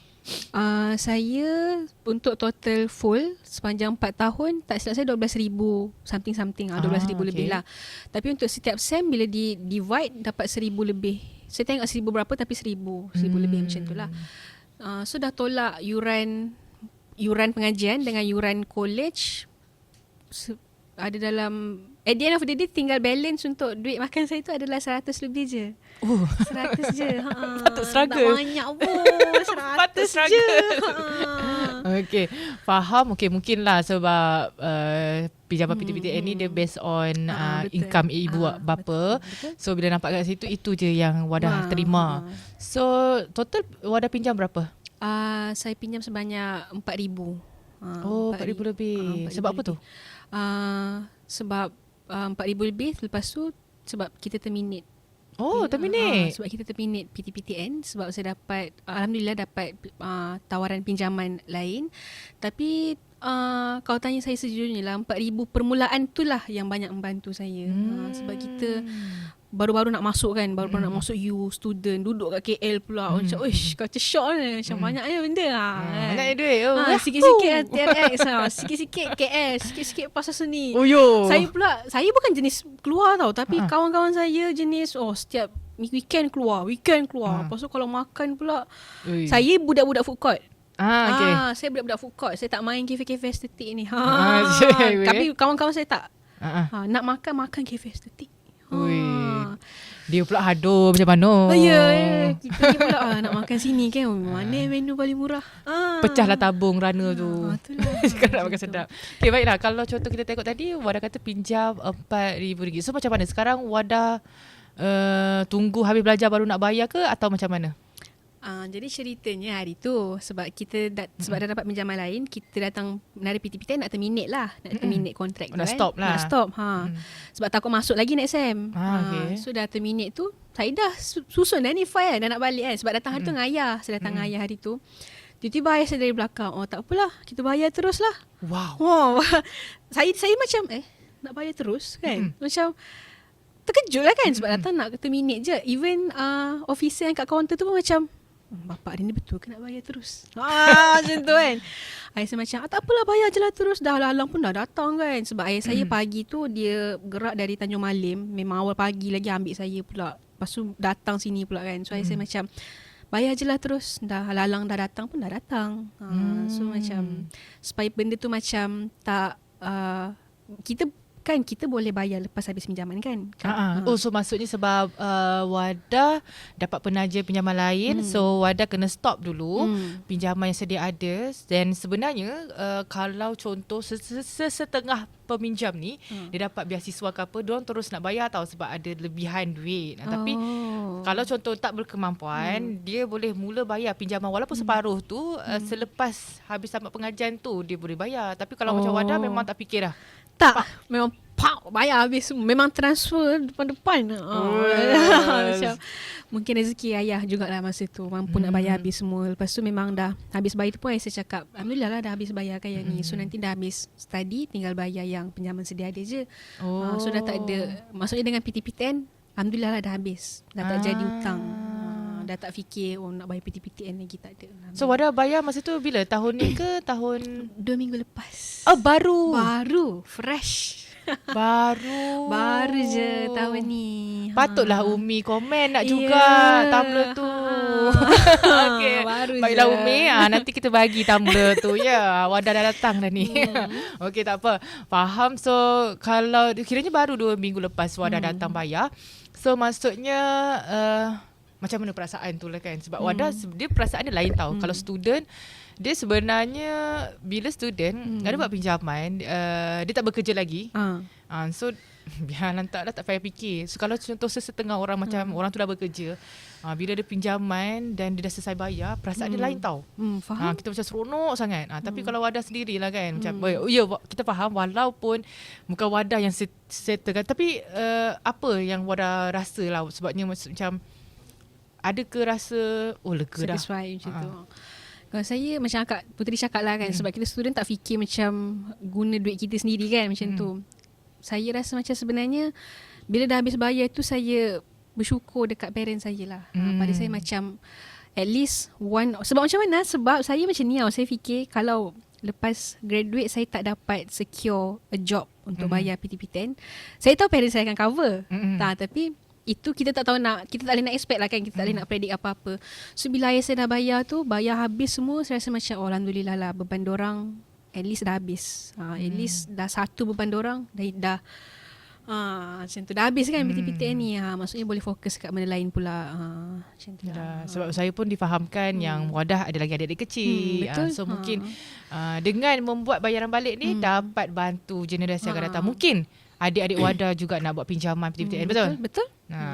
Saya untuk total full sepanjang 4 tahun, tak silap saya 12,000 something 12,000 lebih lah. Tapi untuk setiap SEM bila divide dapat 1,000 lebih. Saya tengok 1,000 berapa tapi 1,000 lebih macam tu lah. So dah tolak yuran pengajian dengan yuran college, ada dalam at the end of the day tinggal balance untuk duit makan saya tu adalah 100 lebih je. 100 je. Patut struggle. Tak banyak pun. 100 je. Okay, faham. Okay, mungkinlah sebab pinjaman PTPTN ni dia based on Betul. income ibu bapa. Betul. So bila nampak kat situ, itu je yang Wadah terima. So total Wadah pinjam berapa? Saya pinjam sebanyak 4,000. 4,000 lebih. Sebab apa tu? Sebab 4,000 lebih. Lepas tu sebab kita terminate. Terminate. Sebab kita terminate PTPTN. Sebab saya dapat, Alhamdulillah dapat tawaran pinjaman lain. Tapi kalau tanya saya sejujurnya lah, 4,000 permulaan tu lah yang banyak membantu saya. Sebab kita baru-baru nak masuk kan, baru-baru nak masuk student, duduk kat KL pula. Macam, kata syok ni. Macam banyaknya benda lah. Banyaknya duit. Sikit-sikit TRX sikit-sikit KL, sikit-sikit pasar seni. Saya bukan jenis keluar tau, tapi kawan-kawan saya jenis setiap weekend keluar. Lepas tu kalau makan pula, saya budak-budak food court. Saya budak-budak food court. Saya tak main kafe-kafe estetik ni. Tapi kawan-kawan saya tak. Nak makan kafe estetik. Dia pula hadur macam mana? Kita ni pula nak makan sini kan. Mana menu paling murah? Pecahlah tabung rana tu. Sekarang nak makan sedap. Okay, baiklah. Kalau contoh kita tengok tadi, Wadah kata pinjam RM4,000. So macam mana? Sekarang Wadah tunggu habis belajar baru nak bayar ke atau macam mana? Jadi ceritanya hari tu sebab kita sebab dah dapat pinjaman lain, kita datang menarik PTPTN nak terminate lah, nak terminate kontrak tu nak kan. stop lah. Nak stop. Sebab takut masuk lagi next sem. Okay. So dah terminate tu, saya dah susun dah ni file dah nak balik kan. Sebab datang hari tu dengan ayah. Saya datang dengan ayah hari tu. Tiba-tiba ayah saya dari belakang, tak apalah, kita bayar terus lah. Wow. Saya macam nak bayar terus kan. Macam terkejut lah kan sebab datang nak terminate je. Even officer yang kat kaunter tu pun macam, bapak dia ni betul ke nak bayar terus? Macam tu kan. Ayah saya macam, tak apalah bayar je lah terus. Dah lalang pun dah datang kan. Sebab ayah saya pagi tu dia gerak dari Tanjung Malim. Memang awal pagi lagi ambil saya pula. Lepas tu datang sini pula kan. So ayah saya macam, bayar je lah terus. Dah lalang dah datang pun dah datang. So macam, supaya benda tu macam tak, kita boleh bayar lepas habis pinjaman kan. So maksudnya sebab Wadah dapat penaja pinjaman lain, so Wadah kena stop dulu pinjaman yang sedia ada. Dan sebenarnya kalau contoh setengah peminjam ni dia dapat beasiswa ke apa, diorang terus nak bayar tau sebab ada lebihan duit. Tapi kalau contoh tak berkemampuan, dia boleh mula bayar pinjaman walaupun separuh tu selepas habis tamat pengajian tu dia boleh bayar. Tapi kalau macam Wadah memang tak fikir lah. Tak, memang bayar habis semua. Memang transfer depan-depan. Macam, mungkin rezeki ayah jugalah masa tu mampu nak bayar habis semua. Lepas tu memang dah habis bayar tu pun saya cakap, Alhamdulillah lah dah habis bayar kan yang ni. So nanti dah habis study, tinggal bayar yang pinjaman sedia ada je. So dah tak ada. Maksudnya dengan PTPTN, Alhamdulillah lah dah habis. Dah tak jadi hutang. Dah tak fikir nak bayar PTPTN lagi, tak ada. So Wadah bayar masa tu bila? Tahun ni ke tahun? 2 minggu lepas. Baru Fresh. Baru je tahun ni. Patutlah Umi komen nak juga tumbler tu. Okay. Baiklah Umi, nanti kita bagi tumbler tu. Wadah dah datang dah ni. Okay, tak apa. Faham. So kalau kiranya baru 2 minggu lepas Wadah datang bayar, so maksudnya macam mana perasaan tu lah kan. Sebab Wadah dia perasaan dia lain tau. Kalau student, dia sebenarnya bila student ada buat pinjaman, dia tak bekerja lagi. So biar lantak lah, tak payah fikir. So kalau contoh setengah orang macam orang tu dah bekerja, bila dia pinjaman dan dia dah selesai bayar, perasaan dia lain tau. Faham. Kita macam seronok sangat. Tapi kalau Wadah sendirilah kan, macam kita faham walaupun bukan Wadah yang settle kan, tapi apa yang Wadah rasa lah, sebabnya macam ada ke rasa lega dah satisfy macam tu. Kalau saya macam Kak Puteri cakap lah kan, sebab kita student tak fikir macam guna duit kita sendiri kan macam tu. Saya rasa macam sebenarnya bila dah habis bayar tu saya bersyukur dekat parents saya lah. Pada saya macam at least one, sebab macam mana, sebab saya macam ni saya fikir kalau lepas graduate saya tak dapat secure a job untuk bayar PTPTN, saya tahu parents saya akan cover. Tapi itu kita tak tahu kita tak boleh nak expect lah kan, kita tak boleh nak predict apa-apa. So bila ayah saya dah bayar tu, bayar habis semua, saya rasa macam Alhamdulillah lah, beban dorang at least dah habis. At least dah satu beban dorang dah Macam tu. Dah habis kan PTPTN ni. Maksudnya boleh fokus kat benda lain pula. Macam tu lah. Sebab saya pun difahamkan yang Wadah ada lagi adik-adik kecil. Betul. So mungkin dengan membuat bayaran balik ni dapat bantu generasi akan datang. Mungkin adik-adik Wadah juga nak buat pinjaman PTPTN. Betul? Betul.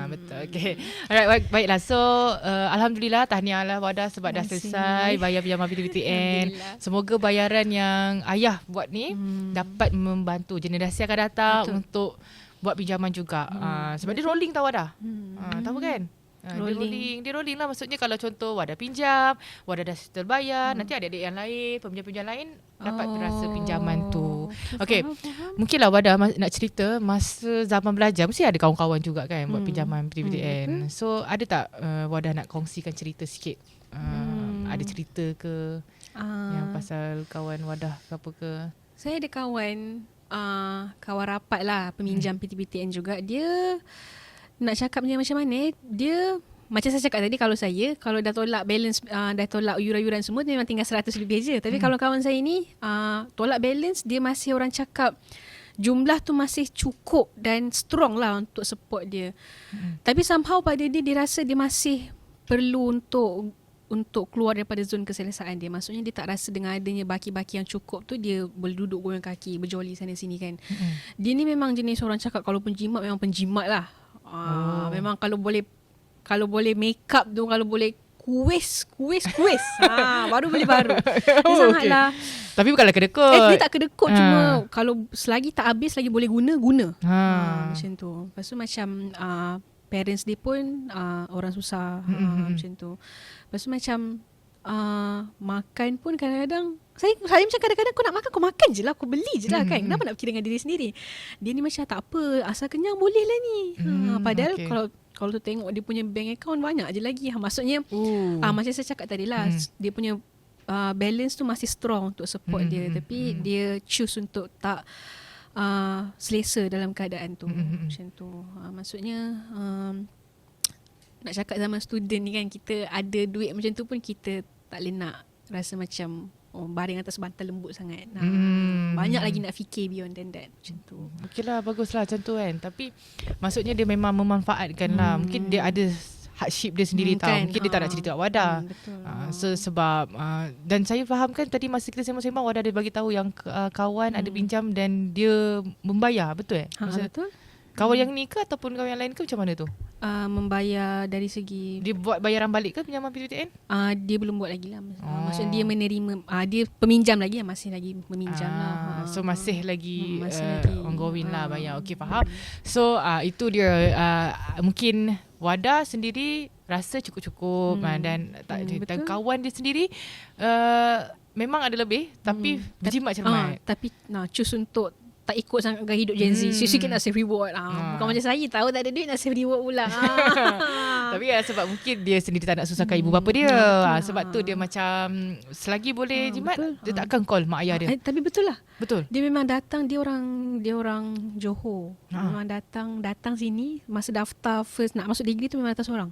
Betul. Okay. Alright, baiklah. So alhamdulillah, tahniah lah Wadah sebab dah selesai bayar pinjaman PTPTN. Semoga bayaran yang ayah buat ni dapat membantu generasi akan datang untuk buat pinjaman juga. Sebab dia rolling tau Wadah. Tahu kan? Dia rolling lah. Maksudnya kalau contoh Wadah pinjam, Wadah dah settle bayar, nanti adik-adik yang lain, peminjam-peminjam lain dapat terasa pinjaman tu. Okay, mungkinlah Wadah nak cerita masa zaman belajar mesti ada kawan-kawan juga kan buat pinjaman PTPTN. So ada tak Wadah nak kongsikan cerita sikit? Ada cerita ke yang pasal kawan Wadah ke apa ke? Saya ada kawan rapat lah, peminjam PTPTN juga. Dia nak cakapnya macam mana, dia macam saya cakap tadi, kalau dah tolak balance, dah tolak yuran-yuran semua, dia memang tinggal 100 lebih je. Tapi kalau kawan saya ni tolak balance, dia masih, orang cakap jumlah tu masih cukup dan strong lah untuk support dia. Tapi somehow pada dia rasa dia masih perlu untuk keluar daripada zon keselesaan dia. Maksudnya dia tak rasa dengan adanya baki-baki yang cukup tu, dia boleh duduk goyang kaki, berjoli sana sini kan. Dia ni memang jenis orang cakap kalau penjimat memang penjimat lah. Memang kalau boleh make up tu, kalau boleh kuis baru beli baru. Dia sangatlah. Tapi bukanlah kedekut. Dia tak kedekut, cuma kalau selagi tak habis lagi boleh guna. Macam tu. Lepas tu macam parents dia pun orang susah. Macam tu. Lepas tu macam makan pun kadang-kadang saya macam kadang-kadang kau nak makan, kau makan je lah, kau beli je lah kan. Kenapa nak fikir dengan diri sendiri? Dia ni macam tak apa, asal kenyang boleh lah ni. Padahal kalau tu tengok dia punya bank account banyak je lagi. Maksudnya macam saya cakap tadi lah, dia punya balance tu masih strong untuk support dia. Tapi dia choose untuk tak selesa dalam keadaan tu. Macam tu. Maksudnya nak cakap zaman student ni kan, kita ada duit macam tu pun kita tak boleh nak rasa macam baring atas bantal lembut sangat. Banyak lagi nak fikir beyond than that. Macam tu. Okey lah, bagus lah macam tu kan. Tapi maksudnya dia memang memanfaatkan lah. Mungkin dia ada hardship dia sendiri tahu. Mungkin dia tak nak cerita kat Wadah. Sebab dan saya fahamkan tadi masa kita sembang-sembang, Wadah dia bagi tahu yang kawan ada pinjam dan dia membayar. Betul Betul. Kawan yang ni ke ataupun kawan yang lain ke, macam mana tu? Membayar dari segi, dia buat bayaran balik ke pinjaman PTPTN? Dia belum buat lagi lah. Maksudnya dia menerima, dia peminjam lagi, masih lagi meminjam lah. So masih lagi ongoing lah bayar. Okay, faham. So itu dia, mungkin Wadah sendiri rasa cukup-cukup dan kawan dia sendiri memang ada lebih, tapi berjimat cermat. Tapi choose untuk tak ikut sangat gaya hidup Gen Z. Sikit nak save reward. Bukan macam saya tahu tak ada duit nak save reward pula. Tapi sebab mungkin dia sendiri tak nak susahkan ibu bapa dia. Sebab tu dia macam selagi boleh jimat, dia takkan call mak ayah dia. Tapi betul lah. Betul. Dia memang datang, dia orang Johor. Memang datang sini masa daftar first nak masuk degree tu, memang datang seorang.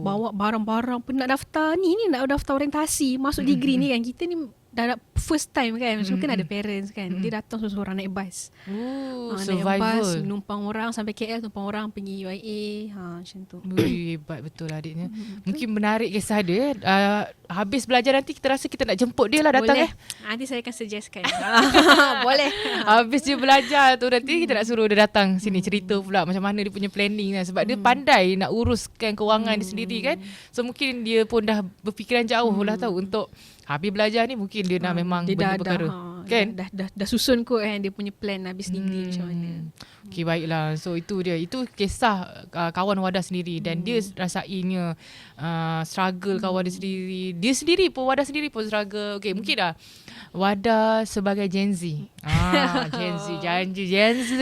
Bawa barang-barang pun nak daftar ni nak daftar orientasi masuk degree ni kan. Kita ni dah first time kan, so kan ada parents kan. Dia datang seorang naik bas. Naik bas, numpang orang sampai KL, numpang orang pergi UIA. Macam tu. Hebat betul lah adiknya. Mungkin menarik kisah dia. Habis belajar nanti kita rasa kita nak jemput dia lah datang. Nanti saya akan suggestkan. Boleh. Habis dia belajar tu nanti kita nak suruh dia datang sini cerita pula macam mana dia punya planning kan. Sebab dia pandai nak uruskan kewangan dia sendiri kan. So mungkin dia pun dah berfikiran jauh lah tahu untuk habis belajar ni mungkin dia dah memang benda perkara. Kan? Dah susun kot kan dia punya plan habis degree macam mana. Okay, baiklah. So itu dia. Itu kisah kawan Wadah sendiri. Dan dia rasainya struggle kawan dia sendiri. Dia sendiri pun, Wadah sendiri pun struggle. Okay, mungkin dah Wadah sebagai Gen Z. Gen Z.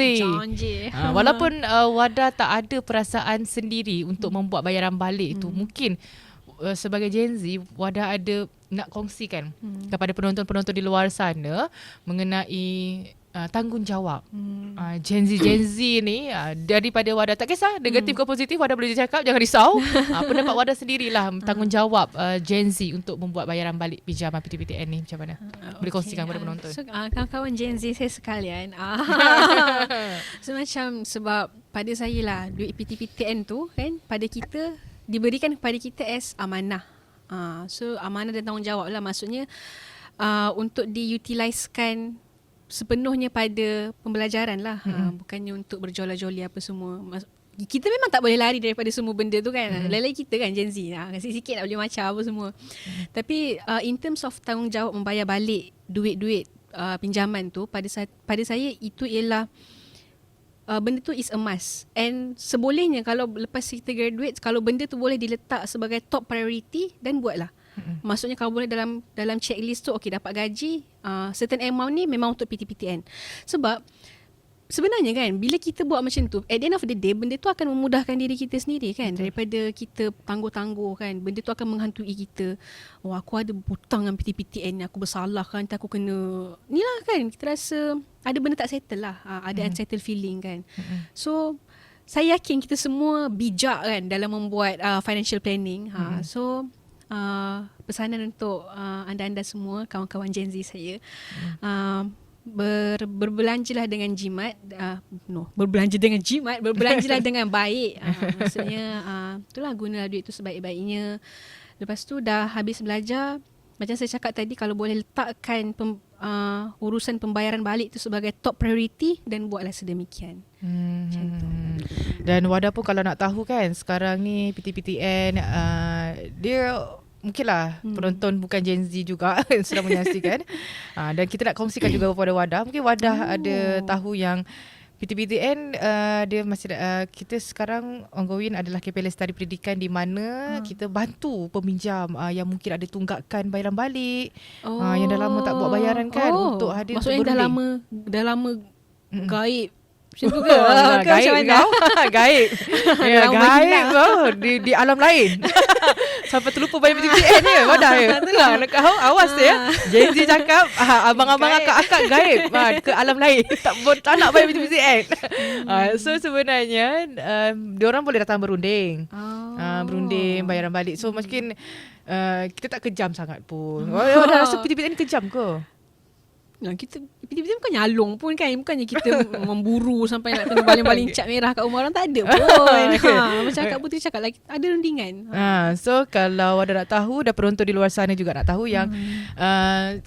Walaupun Wadah tak ada perasaan sendiri untuk membuat bayaran balik tu, mungkin sebagai Gen Z, Wadah ada nak kongsikan kepada penonton-penonton di luar sana mengenai tanggungjawab. Gen Z ni daripada Wadah, tak kisah negatif ke positif, Wadah boleh cakap, jangan risau. Pendapat Wadah sendirilah tanggungjawab Gen Z untuk membuat bayaran balik pinjaman PTPTN ni macam mana? Boleh kongsikan kepada penonton. So, kawan-kawan Gen Z saya sekalian, so macam sebab pada saya lah duit PTPTN tu kan pada kita diberikan kepada kita as amanah. So amanah dan tanggungjawab lah, maksudnya untuk diutiliskan sepenuhnya pada pembelajaran lah. Bukannya untuk berjola-joli apa semua. Kita memang tak boleh lari daripada semua benda tu kan. Lelai kita kan Gen Z sikit-sikit nak boleh macam apa semua. Tapi in terms of tanggungjawab membayar balik duit-duit pinjaman tu, pada saya itu ialah benda tu is a must. And sebolehnya kalau lepas kita graduate, kalau benda tu boleh diletak sebagai top priority, dan buatlah. Maksudnya kalau boleh dalam checklist tu, okay, dapat gaji certain amount ni memang untuk PTPTN. Sebab sebenarnya kan bila kita buat macam tu, at the end of the day benda tu akan memudahkan diri kita sendiri kan. Daripada kita tangguh-tangguh kan, benda tu akan menghantui kita. Aku ada hutang dengan PTPTN ni, aku bersalah kan, aku kena ni lah kan. Kita rasa ada benda tak settle lah, ada unsettled feeling kan. So saya yakin kita semua bijak kan dalam membuat financial planning. So pesanan untuk anda-anda semua, kawan-kawan Gen Z saya, berbelanjalah dengan jimat. Berbelanja dengan jimat, berbelanjalah dengan baik. Maksudnya itulah, gunalah duit tu sebaik-baiknya. Lepas tu dah habis belajar, macam saya cakap tadi, kalau boleh letakkan urusan pembayaran balik tu sebagai top priority, dan buatlah sedemikian. Macam tu. Dan Wadah pun kalau nak tahu kan, sekarang ni PTPTN dia mungkinlah penonton bukan Gen Z juga sedang menyaksikan. Dan kita nak kongsikan juga kepada Wadah. Mungkin Wadah ada tahu yang PTPTN dia masih kita sekarang ongoing adalah KP Lestari Pendidikan, di mana kita bantu peminjam yang mungkin ada tunggakan bayaran balik, yang dah lama tak buat bayaran kan, untuk hadir maksudnya berunding. dah lama gaib macam tu ke? Gaib kau. Gaib. Ya, gaib kau di alam lain. Sampai terlupa bayar PTPTN ni. Wadah ya. Nak kau awas ya. Gen Z cakap abang-abang akak-akak gaib ke alam lain. Tak nak bayar PTPTN. So sebenarnya diorang boleh datang berunding. Berunding bayaran balik. So mungkin kita tak kejam sangat pun. Wadah rasa PTPTN kejam ke? Kita bukan nyalong pun kan. Bukannya kita memburu sampai nak kena baling-baling cat merah kat rumah orang. Tak ada pun. Macam Kak Puteri cakap lagi, ada rundingan. So kalau ada nak tahu, dan penonton di luar sana juga nak tahu yang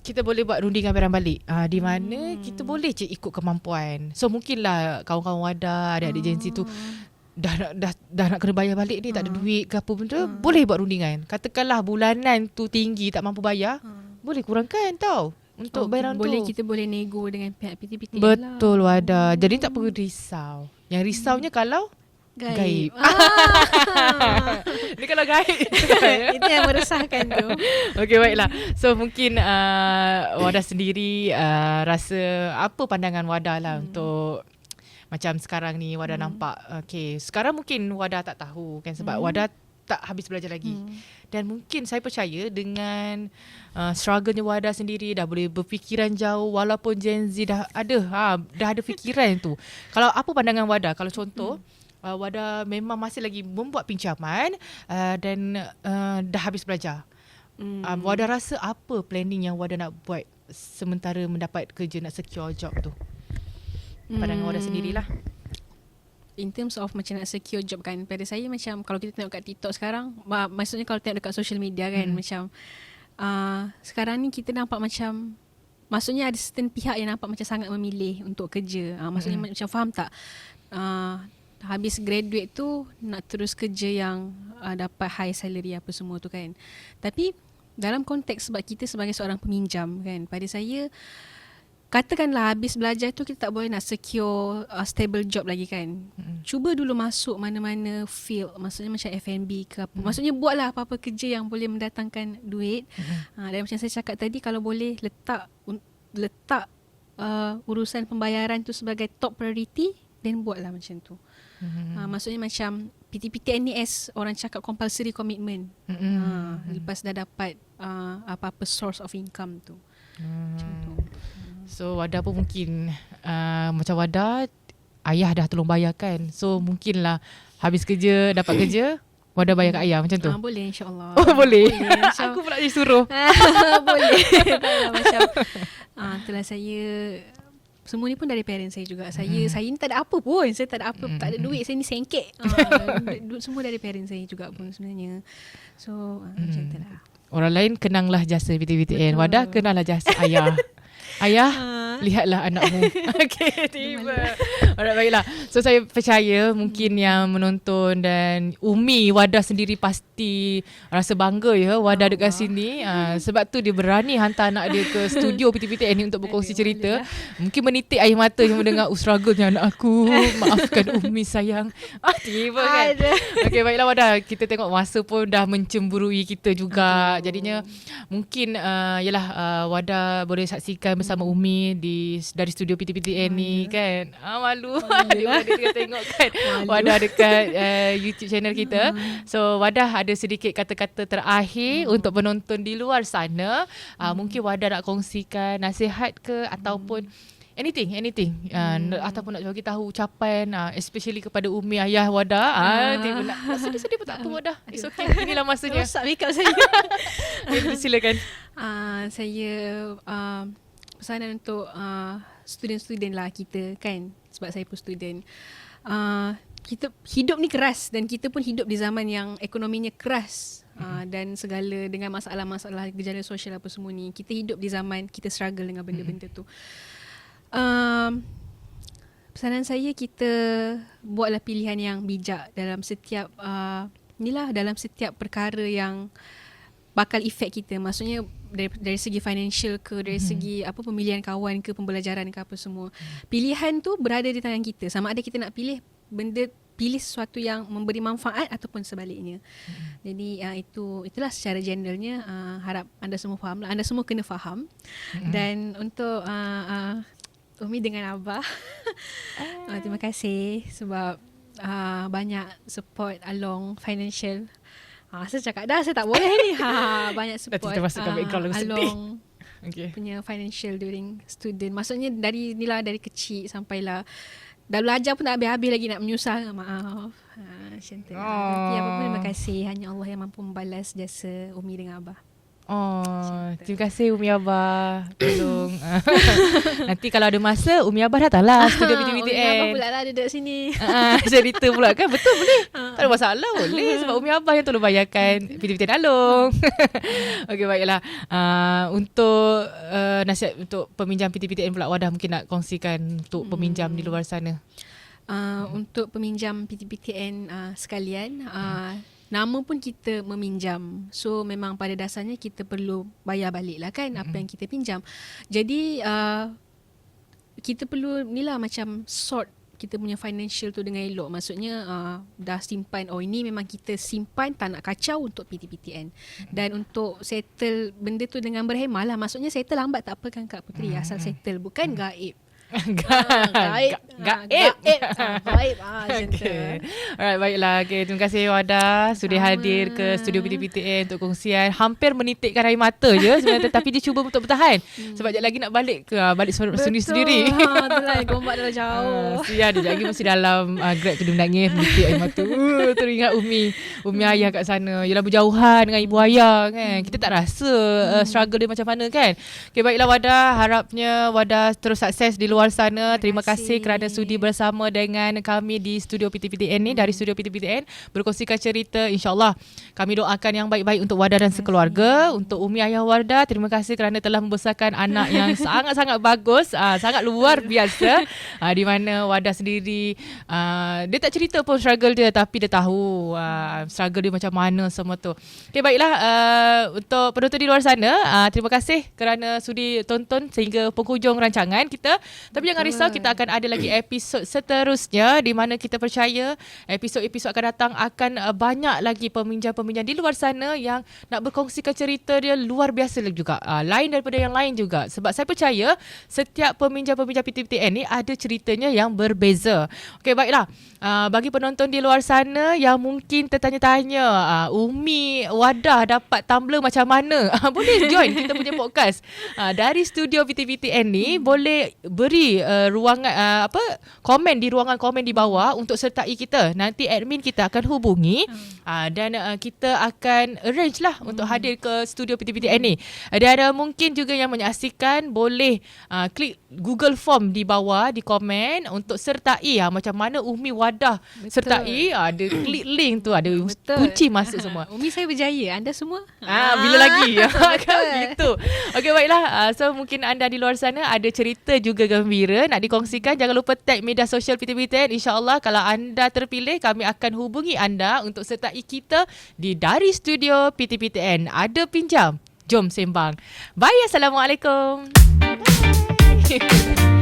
kita boleh buat rundingan bayaran balik, di mana kita boleh je ikut kemampuan. So mungkinlah kawan-kawan Wadah, adik-adik Gen Z tu dah nak kena bayar balik ni, tak ada duit ke apa benda, boleh buat rundingan. Katakanlah bulanan tu tinggi, tak mampu bayar, boleh kurangkan tau untuk bayaran tu. Kita boleh nego dengan pihak PTPTN. Betul Wadah. Jadi tak perlu risau. Yang risaunya kalau gaib. Ni kalau gaib. Itu yang meresahkan tu. Okey, baiklah. So mungkin Wadah sendiri rasa apa pandangan Wadah lah untuk macam sekarang ni Wadah nampak. Okay, sekarang mungkin Wadah tak tahu kan, sebab Wadah tak habis belajar lagi. Dan mungkin saya percaya dengan struggle-nya Wadah sendiri, dah boleh berfikiran jauh, walaupun Gen Z dah ada fikiran tu. Kalau apa pandangan Wadah? Kalau contoh Wadah memang masih lagi membuat pinjaman dan dah habis belajar. Wadah rasa apa planning yang Wadah nak buat sementara mendapat kerja, nak secure job tu? Pandangan Wadah sendirilah. In terms of macam nak secure job kan, pada saya macam kalau kita tengok kat TikTok sekarang, maksudnya kalau tengok dekat social media kan, macam sekarang ni kita nampak macam, maksudnya ada certain pihak yang nampak macam sangat memilih untuk kerja. Maksudnya macam faham tak? Habis graduate tu nak terus kerja yang dapat high salary apa semua tu kan. Tapi dalam konteks sebab kita sebagai seorang peminjam kan, pada saya katakanlah habis belajar tu kita tak boleh nak secure stable job lagi kan. Cuba dulu masuk mana-mana field, maksudnya macam F&B ke apa. Maksudnya buatlah apa-apa kerja yang boleh mendatangkan duit. Dan macam saya cakap tadi, kalau boleh letak urusan pembayaran tu sebagai top priority, then buatlah macam tu. Maksudnya macam PTPTN ni as orang cakap compulsory commitment. Lepas dah dapat apa-apa source of income tu. Macam tu. So Wadah pun mungkin macam Wadah, ayah dah tolong bayarkan. So mungkinlah habis kerja, dapat kerja, Wadah bayar kat ayah macam tu. Boleh insyaAllah. Oh boleh. Insya Aku pula disuruh. boleh. Macam itulah saya, semua ni pun dari parents saya juga. Saya ni tak ada apa pun. Saya tak ada apa, tak ada duit. Saya ni sengkek. Semua dari parents saya juga pun sebenarnya. So macam tu lah. Orang lain kenanglah jasa PTPTN. Wadah kenanglah jasa ayah. Ayah, lihatlah anakmu. Okay, tiba. Alright, baiklah. So saya percaya mungkin yang menonton dan Umi Wadah sendiri pasti rasa bangga ya Wadah dekat sini. Sebab tu dia berani hantar anak dia ke studio PTPTN ni untuk berkongsi cerita. Mungkin menitik air mata yang mendengar struggle-nya anak aku. Maafkan Umi sayang. Tiba kan. Okay, baiklah Wadah. Kita tengok masa pun dah mencemburui kita juga. Jadinya mungkin yalah Wadah boleh saksikan bersama Umi dari studio PTPTN ni kan. Malu. Dia tengah tengok kan Wadah dekat YouTube channel kita. So Wadah ada sedikit kata-kata terakhir untuk penonton di luar sana. Mungkin Wadah nak kongsikan nasihat ke ataupun anything ataupun nak bagi tahu ucapan especially kepada Umi ayah Wadah. Tiba nak sedih-sedih pun tak apa Wadah. It's okay. Inilah masanya. Rosak makeup saya. Silakan. Saya pesanan untuk student-student lah kita kan, sebab saya pun student. Kita hidup ni keras dan kita pun hidup di zaman yang ekonominya keras. Dan segala dengan masalah-masalah gejala sosial apa semua ni, kita hidup di zaman kita struggle dengan benda-benda tu. Pesanan saya, kita buatlah pilihan yang bijak dalam setiap dalam setiap perkara yang bakal efek kita. Maksudnya dari segi financial ke, dari segi pemilihan kawan ke, pembelajaran ke apa semua. Pilihan tu berada di tangan kita. Sama ada kita nak pilih sesuatu yang memberi manfaat ataupun sebaliknya. Jadi itulah secara generalnya. Harap anda semua faham lah. Anda semua kena faham. Dan untuk Umi dengan Abah, terima kasih sebab banyak support along financial. Saya cakap dah, saya tak boleh ni. Banyak support along punya financial during student. Maksudnya dari kecil sampailah dah belajar pun tak habis-habis lagi nak menyusah. Maaf. Macam tu. Tapi apa pun terima kasih. Hanya Allah yang mampu membalas jasa Umi dengan Abah. Terima kasih Umi Abah. Tolong nanti kalau ada masa Umi Abah datanglah studio PTPTN. Umi Abah pula lah duduk sini. Cerita pula kan. Betul boleh. Tak ada masalah, boleh. Sebab Umi Abah yang tolong bayarkan PTPTN Along. Okay, baiklah. Untuk nasihat untuk peminjam PTPTN pula, Wadah mungkin nak kongsikan untuk peminjam di luar sana. Untuk peminjam PTPTN sekalian, nama pun kita meminjam. So memang pada dasarnya kita perlu bayar balik lah kan apa yang kita pinjam. Jadi kita perlu macam sort kita punya financial tu dengan elok. Maksudnya dah simpan, ini memang kita simpan, tak nak kacau untuk PTPTN. Dan untuk settle benda tu dengan berhemah lah. Maksudnya settle lambat tak apa kan Kak Puteri, asal settle, bukan gaib. Gaib. Okay. Alright, baiklah. Okay, terima kasih Wadah sudah hadir ke studio PTPTN untuk kongsian. Hampir menitikkan air mata je sebenarnya, tapi dia cuba untuk bertahan. Sebab sekejap lagi nak balik sendiri-sendiri. Betul, gombak dah jauh. Dia lagi masih dalam Grab tu, dia menangis, menitik air mata. Teringat Umi ayah kat sana. Yalah, berjauhan dengan ibu ayah kan. Kita tak rasa struggle dia macam mana kan. Okay, baiklah Wadah. Harapnya Wadah terus sukses di luar sana. Terima kasih kerana sudi bersama dengan kami di studio PTPTN ni, dari studio PTPTN, berkongsikan cerita. InsyaAllah kami doakan yang baik-baik untuk Wadah dan sekeluarga. Untuk Umi ayah Wadah, terima kasih kerana telah membesarkan anak yang sangat-sangat bagus, sangat luar biasa. Di mana Wadah sendiri, dia tak cerita pun struggle dia, tapi dia tahu struggle dia macam mana semua tu. Okay, baiklah. Untuk penonton di luar sana, terima kasih kerana sudi tonton sehingga penghujung rancangan kita. Tapi jangan risau, kita akan ada lagi episod seterusnya di mana kita percaya episod-episod akan datang akan banyak lagi peminjam-peminjam di luar sana yang nak berkongsikan cerita dia luar biasa juga. Lain daripada yang lain juga. Sebab saya percaya setiap peminjam-peminjam PTPTN ni ada ceritanya yang berbeza. Okey, baiklah. Bagi penonton di luar sana yang mungkin tertanya-tanya, Umi Wadah dapat tumbler macam mana? Boleh join kita punya podcast. Dari studio PTPTN ni boleh beri ruangan komen di ruangan komen di bawah untuk sertai kita. Nanti admin kita akan hubungi dan kita akan arrange lah untuk hadir ke studio PTPTN ni. Dan mungkin juga yang menyaksikan boleh klik Google Form di bawah di komen untuk sertai macam mana Umi Wadah sertai. Ada klik link tu, ada kunci masuk semua. Umi saya berjaya, anda semua? Bila lagi? Kan gitu. Okey, baiklah. So mungkin anda di luar sana ada cerita juga gembira nak dikongsikan. Jangan lupa tag media sosial PTPTN. InsyaAllah kalau anda terpilih, kami akan hubungi anda untuk sertai kita dari studio PTPTN. Ada pinjam? Jom sembang. Bye. Assalamualaikum. Bye.